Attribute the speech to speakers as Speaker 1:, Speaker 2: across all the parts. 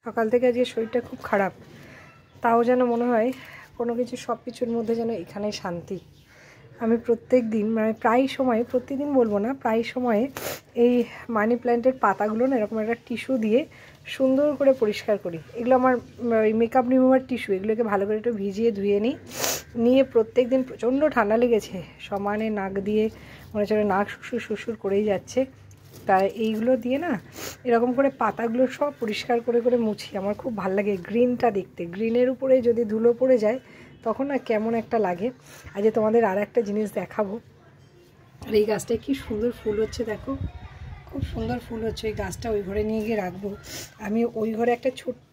Speaker 1: সকাল থেকে আজকে শরীরটা খুব খারাপ, তাও যেন মনে হয় কোনো কিছু সব কিছুর মধ্যে যেন এখানে শান্তি। আমি প্রত্যেক দিন মানে প্রায় সময়, প্রতিদিন বলবো না, প্রায় সময়ে এই মানি প্ল্যান্টের পাতাগুলো না এরকম একটা টিস্যু দিয়ে সুন্দর করে পরিষ্কার করি। এগুলো আমার ওই মেকআপ রিমুভার টিস্যু, এগুলোকে ভালো করে একটু ভিজিয়ে ধুয়ে নিয়ে প্রত্যেক দিন প্রচণ্ড ঠান্ডা লেগেছে, সমানে নাক দিয়ে মনে হচ্ছে নাক শ্বশুর করেই যাচ্ছে। তাই এইগুলো দিয়ে না এরকম করে পাতাগুলো সব পরিষ্কার করে করে মুছি। আমার খুব ভালো লাগে গ্রিনটা দেখতে, গ্রিনের উপরে যদি ধুলো পড়ে যায় তখন না কেমন একটা লাগে। আজ তোমাদের আর একটা জিনিস দেখাবো। আর এই গাছটায় কি সুন্দর ফুল হচ্ছে, দেখো খুব সুন্দর ফুল হচ্ছে। এই গাছটা ওই ঘরে নিয়ে গিয়ে রাখবো। আমি ওই ঘরে একটা ছোট্ট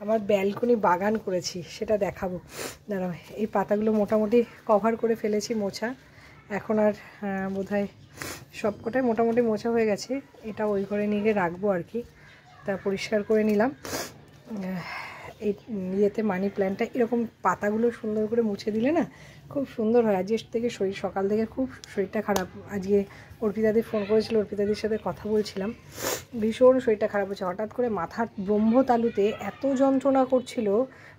Speaker 1: আমার ব্যালকনি বাগান করেছি, সেটা দেখাবো। দাঁড়াও, এই পাতাগুলো মোটামুটি কভার করে ফেলেছি, মোছা এখন আর বোধহয় সব কটাই মোটামুটি মোছা হয়ে গেছে। এটা ওই ঘরে নিয়ে গিয়ে রাখবো আর কি। তা পরিষ্কার করে নিলাম। এই ইয়েতে মানি প্ল্যান্টটা এরকম পাতাগুলো সুন্দর করে মুছে দিলে না খুব সুন্দর হয়। আজকের থেকে শরীর, সকাল থেকে খুব শরীরটা খারাপ। আজকে অর্পিতাদি ফোন করেছিল, অর্পিতাদির সাথে কথা বলছিলাম, ভীষণ শরীরটা খারাপ হচ্ছে। হঠাৎ করে মাথার ব্রহ্মতালুতে এত যন্ত্রণা করছিল,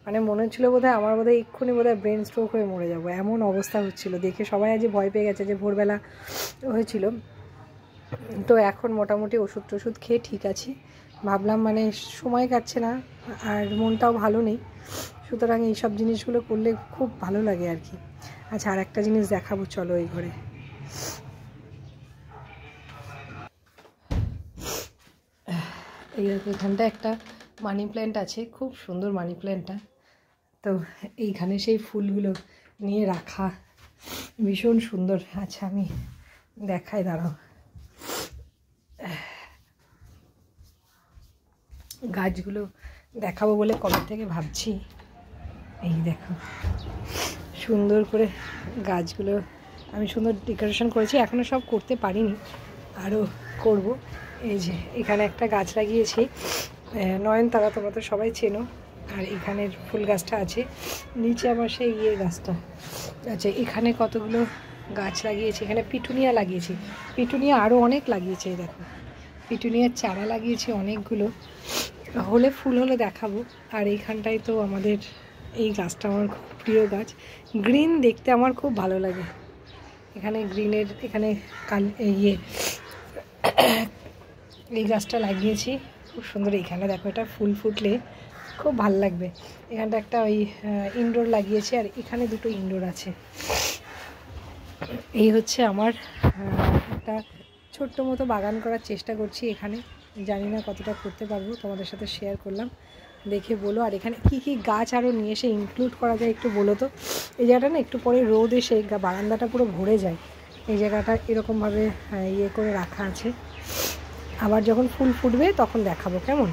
Speaker 1: মানে মনে হচ্ছিলো বোধহয় আমার এক্ষুনি ব্রেন স্ট্রোক হয়ে মরে যাবো, এমন অবস্থা হচ্ছিল। দেখে সবাই আজ ভয় পেয়ে গেছে যে ভোরবেলা হয়েছিল। তো এখন মোটামুটি ওষুধ টষুধ খেয়ে ঠিক আছি। ভাবলাম মানে সময় কাটছে না আর মনটাও ভালো নেই, সুতরাং এইসব জিনিসগুলো করলে খুব ভালো লাগে আর কি। আচ্ছা, আর একটা জিনিস দেখাবো, চলো এই ঘরে। এইখানটা একটা মানি প্ল্যান্ট আছে, খুব সুন্দর মানি প্ল্যান্টটা। তো এইখানে সেই ফুলগুলো নিয়ে রাখা ভীষণ সুন্দর। আচ্ছা আমি দেখাই, দাঁড়াও। গাছগুলো দেখাবো বলে কবে থেকে ভাবছি। এই দেখো সুন্দর করে গাছগুলো আমি সুন্দর ডেকোরেশন করেছি, এখনও সব করতে পারিনি, আরও করব। এই যে এখানে একটা গাছ লাগিয়েছি, নয়নতারা, তোমরা তো সবাই চেনো। আর এখানের ফুল গাছটা আছে, নিচে আমার সেই গাছটা আচ্ছা। এখানে কতগুলো গাছ লাগিয়েছি, এখানে পিটুনিয়া লাগিয়েছি, পিটুনিয়া আরও অনেক লাগিয়েছে। দেখো পিটুনিয়ার চারা লাগিয়েছি অনেকগুলো, হলে ফুল হলে দেখাবো। আর এইখানটায় তো আমাদের এই গাছটা আমার খুব প্রিয় গাছ, গ্রিন দেখতে আমার খুব ভালো লাগে। এখানে গ্রিনের এখানে এই গাছটা লাগিয়েছি, খুব সুন্দর। এখানে দেখো এটা ফুল ফুটলে খুব ভালো লাগবে। এখানটা একটা ওই ইনডোর লাগিয়েছি, আর এখানে দুটো ইনডোর আছে। এই হচ্ছে আমার একটা ছোট্ট মতো বাগান করার চেষ্টা করছি এখানে, জানি না কতটা করতে পারবো, তোমাদের সাথে শেয়ার করলাম, দেখে বলো। আর এখানে কি কি গাছ আরও নিয়ে এসে ইনক্লুড করা যায় একটু বলো তো। এই জায়গাটা না একটু পরে রোদ এসে বারান্দাটা পুরো ভরে যায়, এই জায়গাটা এরকমভাবে করে রাখা আছে। আবার যখন ফুল ফুটবে তখন দেখাবো, কেমন।